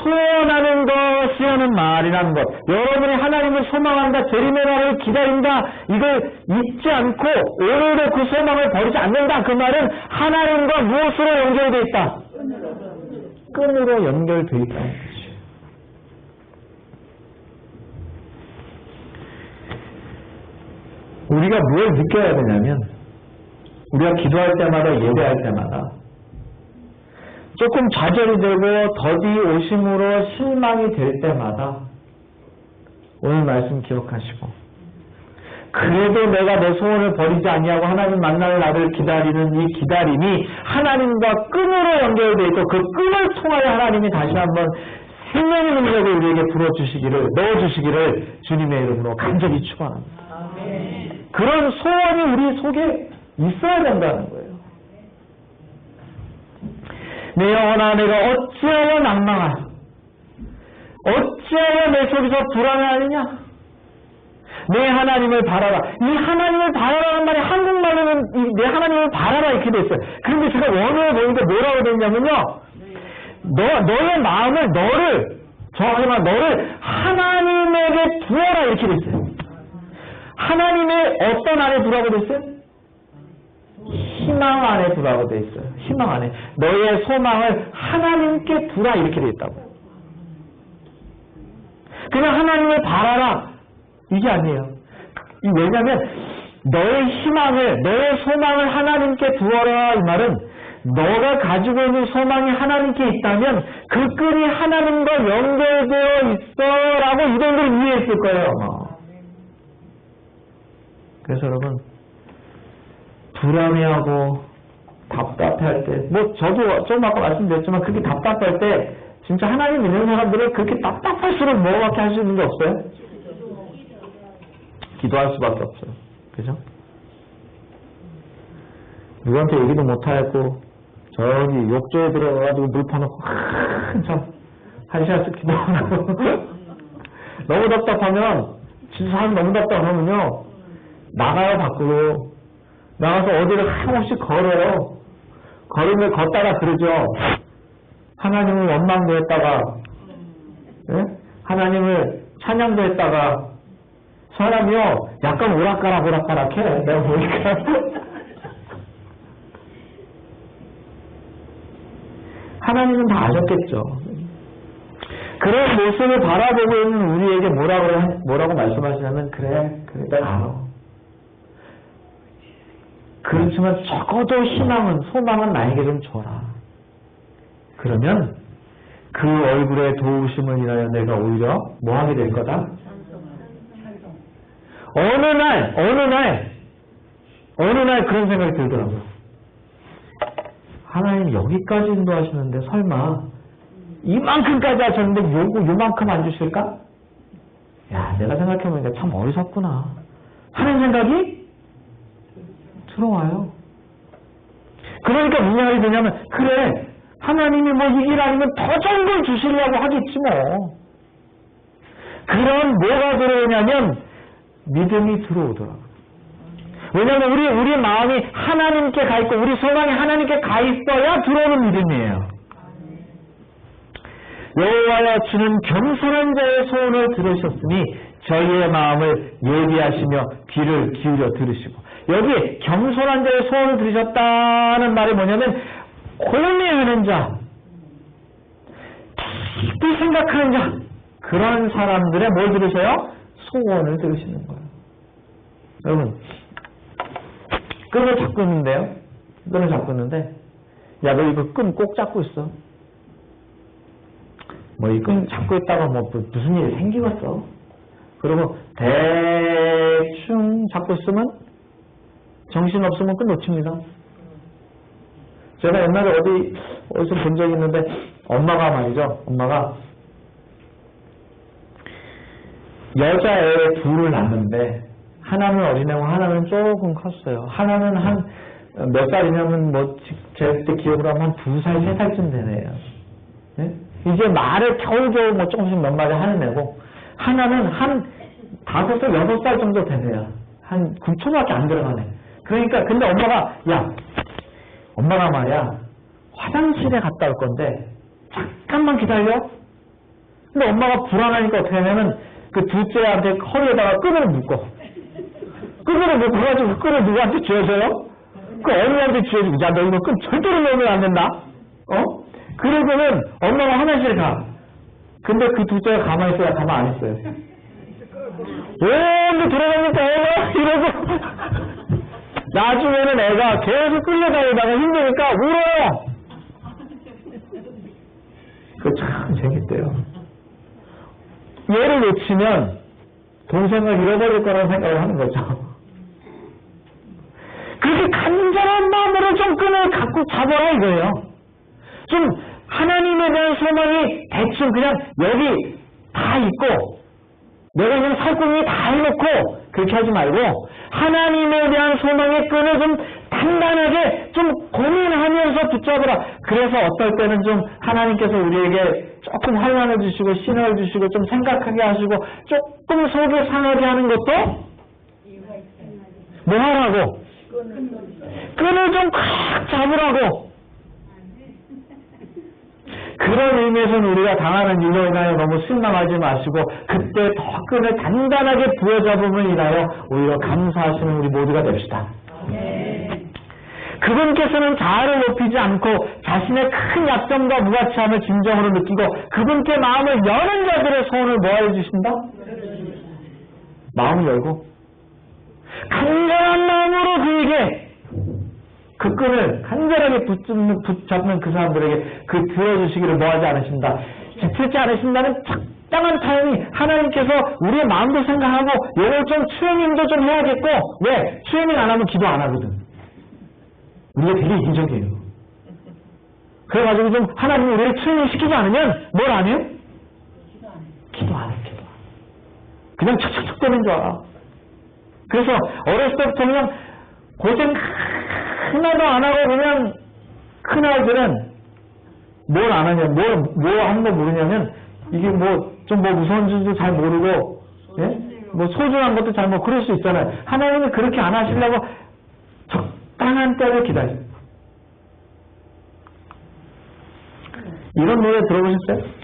소원하는 것이 하는 말이라는 것. 여러분이 하나님을 소망한다, 재림의 날을 기다린다, 이걸 잊지 않고 오늘도 그 소망을 버리지 않는다. 그 말은 하나님과 무엇으로 연결되어 있다? 끈으로 연결되어 있다는 것이에요. 우리가 뭘 느껴야 되냐면 우리가 기도할 때마다 예배할 때마다 조금 좌절이 되고 더디 오심으로 실망이 될 때마다 오늘 말씀 기억하시고 그래도 내가 내 소원을 버리지 아니하고 하나님 만날 날을 기다리는 이 기다림이 하나님과 끈으로 연결되어 있고 그 끈을 통하여 하나님이 다시 한번 생명의 능력을 우리에게 불어주시기를 넣어주시기를 주님의 이름으로 간절히 축원합니다. 그런 소원이 우리 속에 있어야 된다는 거예요. 내 영혼아 내가 어찌하여 낭망하여 어찌하여 내 속에서 불안해하느냐. 내 하나님을 바라라. 이 하나님을 바라라는 말이 한국말로는 내 하나님을 바라라 이렇게 돼 있어요. 그런데 제가 원어에 보니까 뭐라고 됐냐면요. 너의 마음을 정확히 말하면 너를 하나님에게 두어라 이렇게 돼 있어요. 하나님의 어떤 안에 두라고 돼 있어요? 희망 안에 두라고 돼 있어요. 희망 안에. 너의 소망을 하나님께 두라 이렇게 돼 있다고. 그냥 하나님을 바라라 이게 아니에요. 왜냐하면 너의 희망을 너의 소망을 하나님께 두어라 이 말은 너가 가지고 있는 소망이 하나님께 있다면 그 끈이 하나님과 연결되어 있어라고 이들을 이해했을 거예요. 그래서 여러분 불안해하고 답답할 때 저도 좀 아까 말씀드렸지만 그렇게 답답할 때 진짜 하나님 믿는 사람들은 그렇게 답답할수록 뭐밖에 할 수 있는 게 없어요? 기도할 수밖에 없어요. 그죠? 누구한테 얘기도 못하겠고 저기 욕조에 들어가가지고 물 퍼놓고 한참 한 시간씩 기도하고 너무 답답하면 진짜 사람 너무 답답하면요 나가요 밖으로 나가서 어디를 한없이 걸어요. 걸으면 걷다가 그러죠. 하나님을 원망도 했다가 예? 하나님을 찬양도 했다가 사람이요 약간 오락가락해 내가 보니까 하나님은 다 아셨겠죠. 그런 모습을 바라보고 있는 우리에게 뭐라고 말씀하시냐면 그래 내가 알아. 그렇지만 적어도 소망은 나에게 좀 줘라. 그러면 그 얼굴에 도우심을 인하여 내가 오히려 뭐 하게 될 거다? 어느 날 그런 생각이 들더라고요. 하나님 여기까지 인도하시는데 설마 이만큼까지 하셨는데 요만큼 안 주실까? 야, 내가 생각해보니까 참 어리석구나 하는 생각이 들어와요. 그러니까 무슨 생각이 드냐면 그래 하나님이 뭐 이 길 아니면 더 좋은 걸 주시려고 하겠지 뭐. 그런 뭐가 들어오냐면 믿음이 들어오더라고요. 왜냐하면 우리 마음이 하나님께 가 있고 우리 소망이 하나님께 가 있어야 들어오는 믿음이에요. 여호와여 주는 겸손한 자의 소원을 들으셨으니 저희의 마음을 예비하시며 귀를 기울여 들으시고 여기 겸손한 자의 소원을 들으셨다는 말이 뭐냐면 고뇌하는 자 깊이 생각하는 자 그런 사람들의 뭘 들으세요? 소원을 들으시는 거예요. 여러분 끈을 잡고 있는데요. 끈을 잡고 있는데 야 너 이거 끈 꼭 잡고 있어. 뭐 이 끈 잡고 있다가 뭐 무슨 일이 생기겠어. 그리고 대충 잡고 있으면 정신 없으면 끈 놓칩니다. 제가 옛날에 어디서 본 적이 있는데 엄마가 말이죠. 엄마가 여자애 둘을 낳는데 하나는 어린애고 하나는 조금 컸어요. 하나는 한 몇 살이냐면 뭐 제 그때 기억으로 하면 한 2살, 3살쯤 되네요. 네? 이제 말을 겨우겨우 뭐 조금씩 몇 마디 하는 애고 하나는 한 5살, 6살 정도 되네요. 한 9초밖에 안 들어가네. 그러니까 근데 엄마가 말이야 화장실에 갔다 올 건데 잠깐만 기다려. 근데 엄마가 불안하니까 어떻게 하냐면 그 둘째한테 허리에다가 끈을 묶어. 끈을 묶어가지고 그 끈을 누구한테 쥐어줘요? 그 어머니한테 쥐어주고 야 너 이거 끈 절대로 놓으면 안 된다. 그러고는 엄마가 화장실에 가. 근데 그 둘째가 가만히 있어야 가만 안 있어요. 근데 들어가니까 애가 이러고 나중에는 애가 계속 끌려다니다가 힘드니까 울어요. 그거 참 재밌대요. 얘를 놓치면 동생을 잃어버릴 거라는 생각을 하는 거죠. 그렇게 간절한 마음으로 좀 끈을 갖고 잡아라 이거예요. 좀 하나님에 대한 소망이 대충 그냥 여기 다 있고 내가 그냥 살궁이 다 해놓고 그렇게 하지 말고 하나님에 대한 소망의 끈을 좀 단단하게 좀 고민하면서 붙잡으라. 그래서 어떨 때는 좀 하나님께서 우리에게 조금 환난을 주시고 신호를 주시고 좀 생각하게 하시고 조금 속이 상하게 하는 것도 뭐 하라고? 끈을 좀 꽉 잡으라고. 그런 의미에서는 우리가 당하는 일로 인하여 너무 실망하지 마시고 그때 더 끈을 단단하게 부여잡음을 인하여 오히려 감사하시는 우리 모두가 됩시다. 그분께서는 자아를 높이지 않고 자신의 큰 약점과 무가치함을 진정으로 느끼고 그분께 마음을 여는 자들의 소원을 뭐하여 주신다? 마음을 열고 간절한 마음으로 그에게 그 끈을 간절하게 붙잡는 그 사람들에게 그 들어주시기를 뭐하지 않으신다. 지치지 않으신다는 적당한 타임이 하나님께서 우리의 마음도 생각하고 이걸 좀 트레이닝도 좀 해야겠고 왜? 트레이닝 안 하면 기도 안 하거든. 우리가 되게 이기적이에요. 그래가지고 좀 하나님이 우리를 트레이닝시키지 않으면 뭘 안 해요? 기도 안 해. 그냥 척척척 되는 줄 알아. 그래서 어렸을 때부터 그냥 고생 하나도 안 하고 그냥 큰 아이들은 뭘 안 하냐, 뭐 하는 거 모르냐면 이게 좀 무서운 줄도 잘 모르고, 예? 뭐 소중한 것도 잘 그럴 수 있잖아요. 하나님은 그렇게 안 하시려고 적당한 때를 기다려. 이런 노래 들어보셨어요?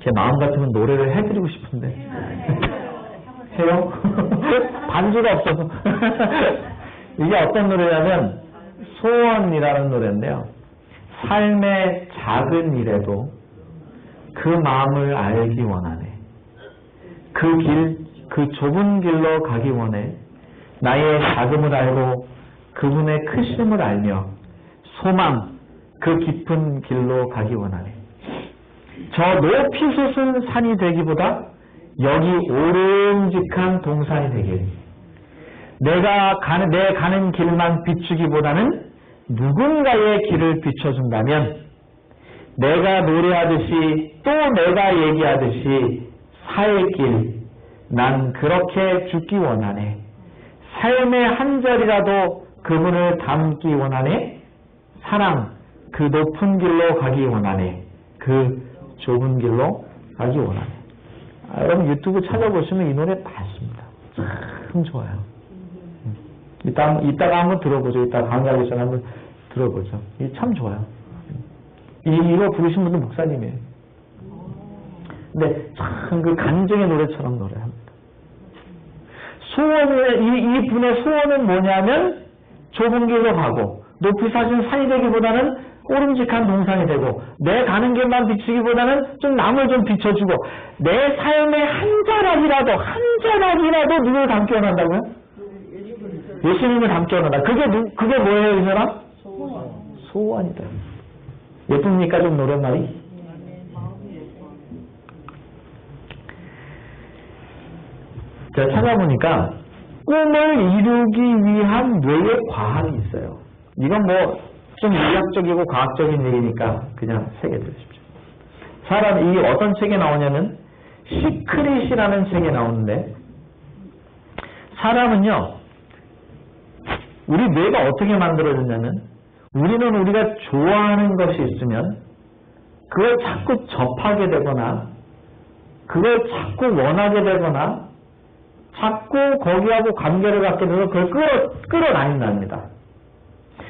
제 마음 같으면 노래를 해드리고 싶은데. 해요? 반주가 없어서. 이게 어떤 노래냐면 소원이라는 노래인데요. 삶의 작은 일에도 그 마음을 알기 원하네. 그 좁은 길로 가기 원해. 나의 작음을 알고 그분의 크심을 알며 소망, 그 깊은 길로 가기 원하네. 저 높이 솟은 산이 되기보다 여기 오름직한 동산이 되길. 내 가는 길만 비추기보다는 누군가의 길을 비춰준다면 내가 노래하듯이 또 내가 얘기하듯이 사의 길, 난 그렇게 죽기 원하네. 삶의 한 절이라도 그분을 담기 원하네. 사랑, 그 높은 길로 가기 원하네. 그 좁은 길로 가기 원하네. 여러분 유튜브 찾아보시면 이 노래 많습니다. 참 좋아요. 이따가 한번 들어보죠. 이따가 강의하기 전에 한번 들어보죠. 이게 참 좋아요. 이거 부르신 분도 목사님이에요. 근데 참 그 간증의 노래처럼 노래합니다. 이 분의 소원은 뭐냐면 좁은 길로 가고 높이 사신 산이 되기보다는 오름직한 동산이 되고 내 가는 길만 비추기보다는 좀 남을 좀 비춰주고 내 삶의 한 자락이라도 누구를 담기 원한다고요? 예수님을 담기 원한다. 그게 뭐예요, 이 사람? 소원이다. 예쁩니까, 좀 노랫말이? 제가 찾아보니까 꿈을 이루기 위한 뇌의 과학이 있어요. 이건 좀 의학적이고 과학적인 얘기니까 그냥 책에 들으십시오. 이게 어떤 책에 나오냐면 시크릿이라는 책에 나오는데 사람은요 우리 뇌가 어떻게 만들어졌냐면 우리는 우리가 좋아하는 것이 있으면 그걸 자꾸 접하게 되거나 그걸 자꾸 원하게 되거나 자꾸 거기하고 관계를 갖게 돼서 그걸 끌어다닌답니다.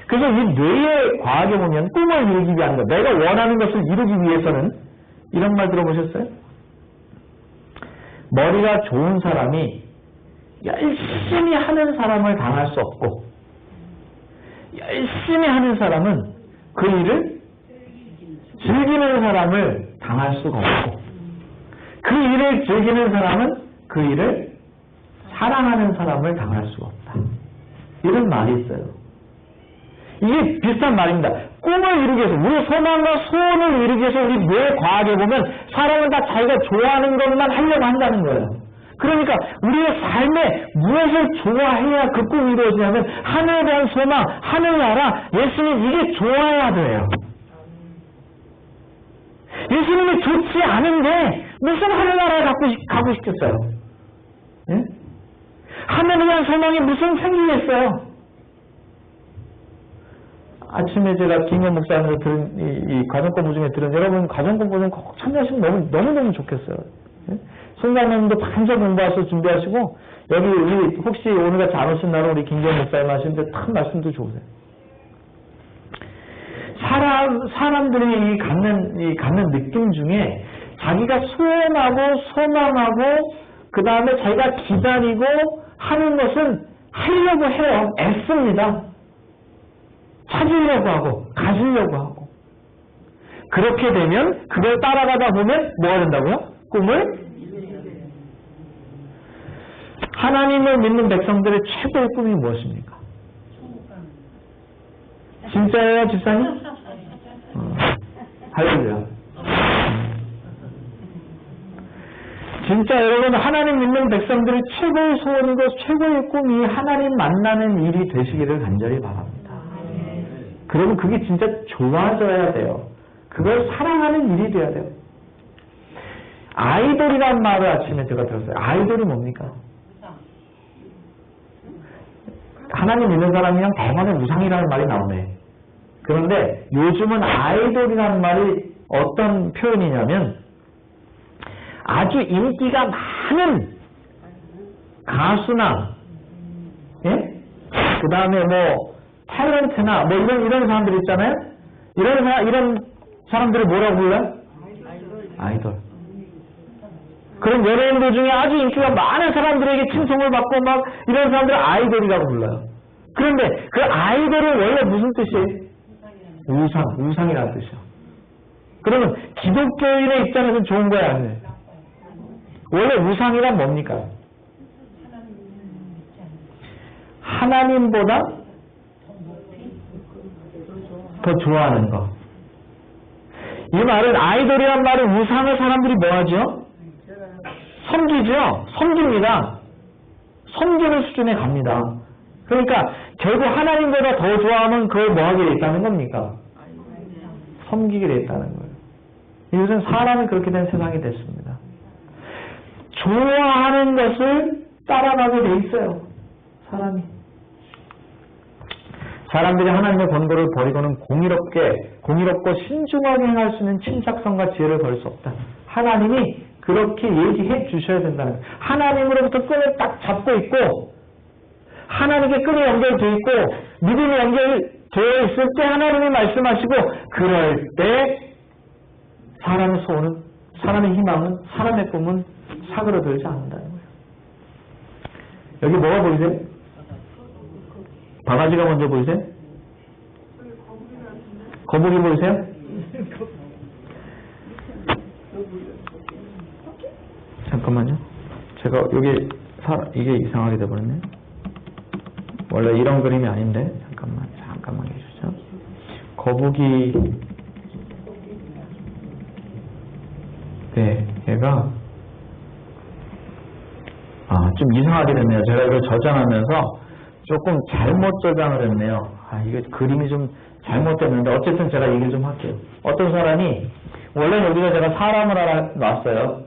그래서 이 뇌의 과학에 보면 꿈을 이루기 위한 것, 내가 원하는 것을 이루기 위해서는 이런 말 들어보셨어요? 머리가 좋은 사람이 열심히 하는 사람을 당할 수 없고 열심히 하는 사람은 그 일을 즐기는 사람을 당할 수가 없고 그 일을 즐기는 사람은 그 일을 사랑하는 사람을 당할 수가 없다. 이런 말이 있어요. 이게 비슷한 말입니다. 꿈을 이루기 위해서, 우리 소망과 소원을 이루기 위해서 우리 뇌 과학에 보면 사람은 다 자기가 좋아하는 것만 하려고 한다는 거예요. 그러니까 우리의 삶에 무엇을 좋아해야 그 꿈이 이루어지냐면 하늘에 대한 소망, 하늘나라, 예수님 이게 좋아야 돼요. 예수님이 좋지 않은데 무슨 하늘나라에 가고 싶겠어요? 예? 하늘에 대한 소망이 무슨 생기겠어요? 아침에 제가 김현 목사님을 들은 이 가정공부 중에 들은 여러분 가정공부는 꼭 참여하시면 너무너무 좋겠어요. 예? 송강님도 반절 공부하셔서 준비하시고 여기 우리 혹시 오늘같이 안 오신 날은 우리 김현 목사님 하시는데 참 말씀도 좋으세요. 사람들이 갖는 느낌 중에 자기가 소원하고 소망하고 그 다음에 자기가 기다리고 하는 것은 하려고 해요. 애씁니다. 찾으려고 하고 가지려고 하고 그렇게 되면 그걸 따라가다 보면 뭐가 된다고요? 꿈을 하나님을 믿는 백성들의 최고의 꿈이 무엇입니까? 진짜예요, 집사님? 할렐루야. 진짜 여러분 하나님 믿는 백성들의 최고의 소원이고 최고의 꿈이 하나님 만나는 일이 되시기를 간절히 바랍니다. 그러면 그게 진짜 좋아져야 돼요. 그걸 사랑하는 일이 돼야 돼요. 아이돌이란 말을 아침에 제가 들었어요. 아이돌이 뭡니까? 하나님 믿는 사람이랑 대만의 우상이라는 말이 나오네. 그런데 요즘은 아이돌이라는 말이 어떤 표현이냐면 아주 인기가 많은 가수나 예? 그 다음에 뭐 탤런트나 뭐 이런 사람들 있잖아요. 이런 사람들을 뭐라고 불러요? 아이돌. 그럼 연예인들 중에 아주 인기가 많은 사람들에게 칭송을 받고 막 이런 사람들을 아이돌이라고 불러요. 그런데 그 아이돌은 원래 무슨 뜻이에요? 우상이라는 뜻이요. 그러면 기독교인의 입장에서는 좋은 거야, 아니에요? 원래 우상이란 뭡니까? 하나님보다 더 좋아하는 거. 이 말은 아이돌이란 말은 우상을 사람들이 뭐 하죠? 섬기죠? 섬깁니다. 섬기는 수준에 갑니다. 그러니까 결국 하나님보다 더 좋아하면 그걸 뭐 하게 돼 있다는 겁니까? 섬기게 돼 있다는 거예요. 요즘 사람이 그렇게 된 세상이 됐습니다. 좋아하는 것을 따라가게 돼 있어요. 사람들이 하나님의 권고를 버리고는 공의롭고 신중하게 행할 수 있는 침착성과 지혜를 벌 수 없다. 하나님이 그렇게 얘기해 주셔야 된다는 거예요. 하나님으로부터 끈을 딱 잡고 있고 하나님께 끈이 연결되어 있고 믿음이 연결되어 있을 때 하나님이 말씀하시고 그럴 때 사람의 소원은 사람의 희망은 사람의 꿈은 사그러들지 않는다는 거예요. 여기 뭐가 보이세요? 바가지가 먼저 보이세요? 거북이 보이세요? 잠깐만요. 제가 여기 이게 이상하게 돼버렸네. 원래 이런 그림이 아닌데 잠깐만 해주죠. 거북이 네, 얘가 좀 이상하게 됐네요. 제가 이걸 저장하면서 조금 잘못 저장을 했네요. 이게 그림이 좀 잘못됐는데 어쨌든 제가 얘기를 좀 할게요. 어떤 사람이 원래 여기가 제가 사람을 하나 놨어요.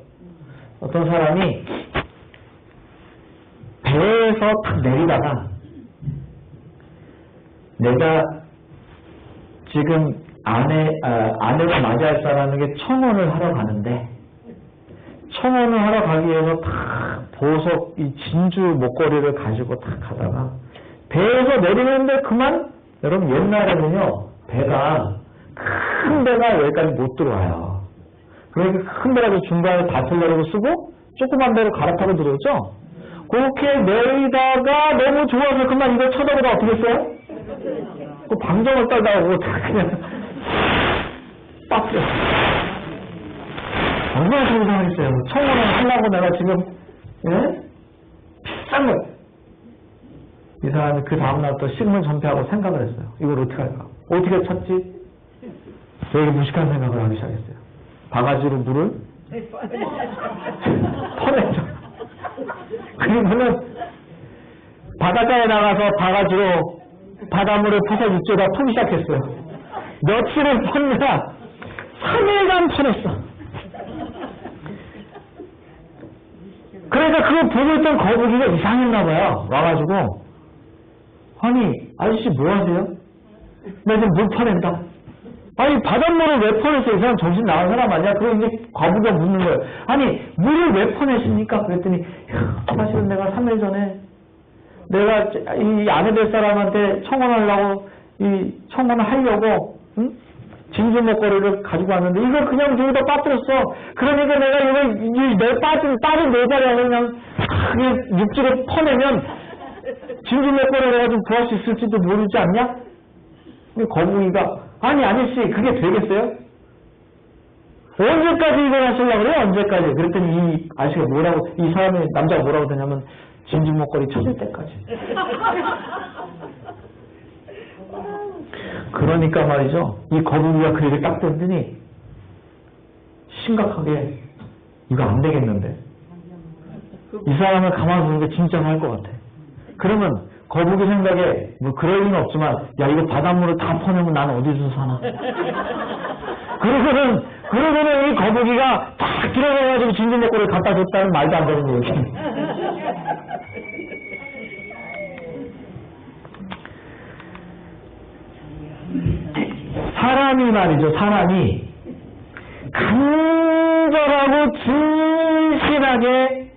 어떤 사람이 배에서 탁 내리다가 내가 지금 아내를 맞이할 사람에게 청혼을 하러 가는데 청혼을 하러 가기 위해서 탁 보석 이 진주 목걸이를 가지고 탁 가다가 배에서 내리는데 그만 여러분 옛날에는요 배가 큰 배가 여기까지 못 들어와요. 그러니까 큰 배라도 중간에 닫으려고 쓰고 조그만 배로 갈아타고 들어오죠. 그렇게 내리다가 너무 좋아서 그만 이걸 쳐다보다 어떻게 했어요? 그 방정을 떨다가 그거 다 그냥 빡쳐. 얼마나 속상했어요. 청혼을 하려고 내가 지금 비싼 거. 이 사람이 그 다음날부터 식물 전폐하고 생각을 했어요. 이걸 어떻게 할까? 어떻게 찾지? 되게 무식한 생각을 하기 시작했어요. 바가지로 물을 퍼내죠. 그리고는 바닷가에 나가서 바가지로 바닷물을 퍼서 이쪽에다 푸기 시작했어요. 며칠을 퍼내다 3일간 퍼냈어. 그러니까 그걸 보고 있던 거북이가 이상했나봐요. 와가지고 아니 아저씨 뭐하세요? 나 지금 물 퍼낸다. 아니 바닷물을 왜 퍼냈어요? 이 사람 정신 나간 사람 아니야? 그럼 이제 거북이가 묻는 거예요. 아니 물을 왜 퍼내십니까? 그랬더니 사실은 내가 3일 전에 내가 이 아내 될 사람한테 청혼하려고 청혼을 하려고 진주 목걸이를 가지고 왔는데 이걸 그냥 저기다 빠뜨렸어. 그러니까 내가 이걸 빠진 네 다리에 그냥 크게 육지로 퍼내면 진주 목걸이를 해가지고 구할 수 있을지도 모르지 않냐? 근데 거북이가 아니 아저씨 그게 되겠어요? 언제까지 이걸 하시려고 그래요? 언제까지? 그랬더니 이 아저씨가 뭐라고 이 사람이 남자가 뭐라고 되냐면 진주 목걸이 찾을 때까지. 그러니까 말이죠. 이 거북이가 그 얘기를 딱 듣더니 심각하게 이거 안 되겠는데 이 사람을 가만히 보는 게 진짜 할 것 같아. 그러면 거북이 생각에 뭐 그럴 리는 없지만 야 이거 바닷물을 다 퍼내면 난 어디서 사나. 그러고는 이 거북이가 딱 들어가가지고 진주목걸이를 갖다 줬다는 말도 안 되는 얘기. 사람이 말이죠. 사람이 간절하고 진실하게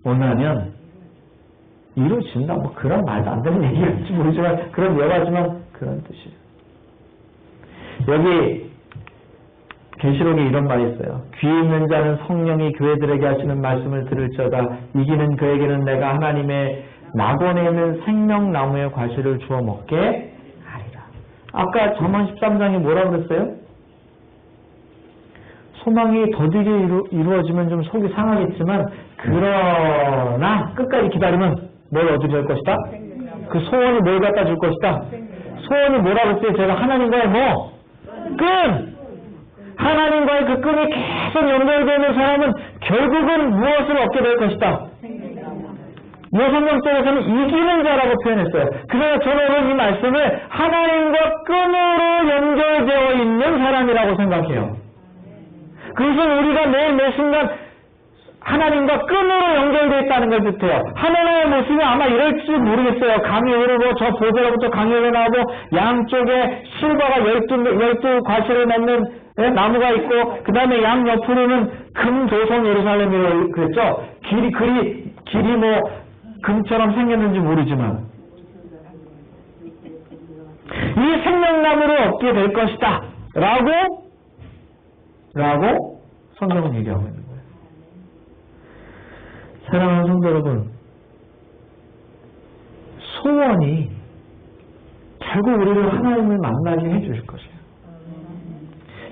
원하면 이루어진다. 뭐 그런 말도 안 되는 얘기일지 모르지만 그런 여하지만 그런 뜻이에요. 여기 계시록에 이런 말이 있어요. 귀 있는 자는 성령이 교회들에게 하시는 말씀을 들을지어다. 이기는 그에게는 내가 하나님의 낙원에 있는 생명나무의 과실을 주워 먹게 하리라. 아까 잠언 13장에 뭐라고 그랬어요? 소망이 더디게 이루어지면 좀 속이 상하겠지만 그러나 끝까지 기다리면 뭘 얻게 될 것이다? 그 소원이 뭘 갖다 줄 것이다? 소원이 뭐라고 했어요? 제가 하나님과의 뭐? 끈! 하나님과의 그 끈이 계속 연결되는 사람은 결국은 무엇을 얻게 될 것이다? 성경 속에서는 이기는 자라고 표현했어요. 그래서 저는 이 말씀을 하나님과 끈으로 연결되어 있는 사람이라고 생각해요. 그래서 우리가 매일 매 순간 하나님과 끈으로 연결되어 있다는 걸 뜻해요. 하나님의 모습이 아마 이럴지 모르겠어요. 강이 흐르고 저 보좌로부터 강이 흘러나오고 양쪽에 실과가 12 과실을 맺는 나무가 있고 그 다음에 양 옆으로는 금도성 예루살렘이라고 그랬죠. 길이 뭐 금처럼 생겼는지 모르지만 이 생명나무를 얻게 될 것이다 라고 성경은 얘기하고 있는 거예요. 사랑하는 성도 여러분, 소원이 결국 우리를 하나님을 만나게 해줄 것이에요.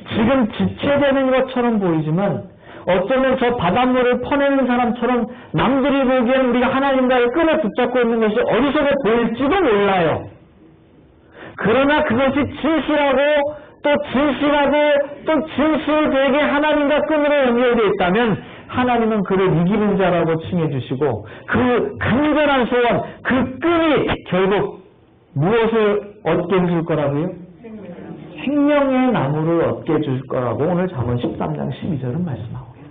지금 지체되는 것처럼 보이지만 어쩌면 저 바닷물을 퍼내는 사람처럼 남들이 보기엔 우리가 하나님과의 끈을 붙잡고 있는 것이 어리석어 보일지도 몰라요. 그러나 그것이 진실하고 또 진실되게 하나님과 끈으로 연결되어 있다면 하나님은 그를 이기는 자라고 칭해 주시고 그 간절한 소원, 그 끈이 결국 무엇을 얻게 해줄 거라고요? 생명의 나무를 얻게 해줄 거라고 오늘 잠언 13장 12절은 말씀하고 계세요.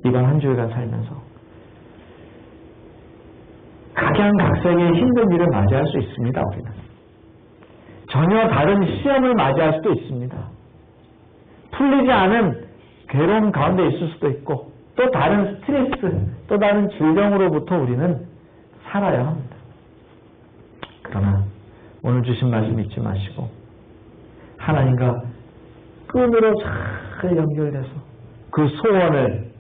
이번 한 주일간 살면서 각양각색의 힘든 일을 맞이할 수 있습니다. 우리는 전혀 다른 시험을 맞이할 수도 있습니다. 풀리지 않은 괴로움 가운데 있을 수도 있고 또 다른 스트레스, 또 다른 질병으로부터 우리는 살아야 합니다. 그러나 오늘 주신 말씀 잊지 마시고 하나님과 끈으로 잘 연결돼서 그 소원을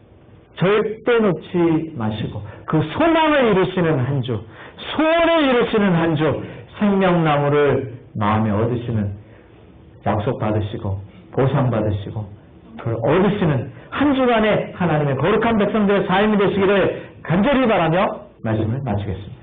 절대 놓지 마시고 그 소망을 이루시는 한 주, 소원을 이루시는 한 주, 생명나무를 마음에 얻으시는 약속 받으시고 보상 받으시고 그걸 얻으시는 한 주간의 하나님의 거룩한 백성들의 삶이 되시기를 간절히 바라며 말씀을 마치겠습니다.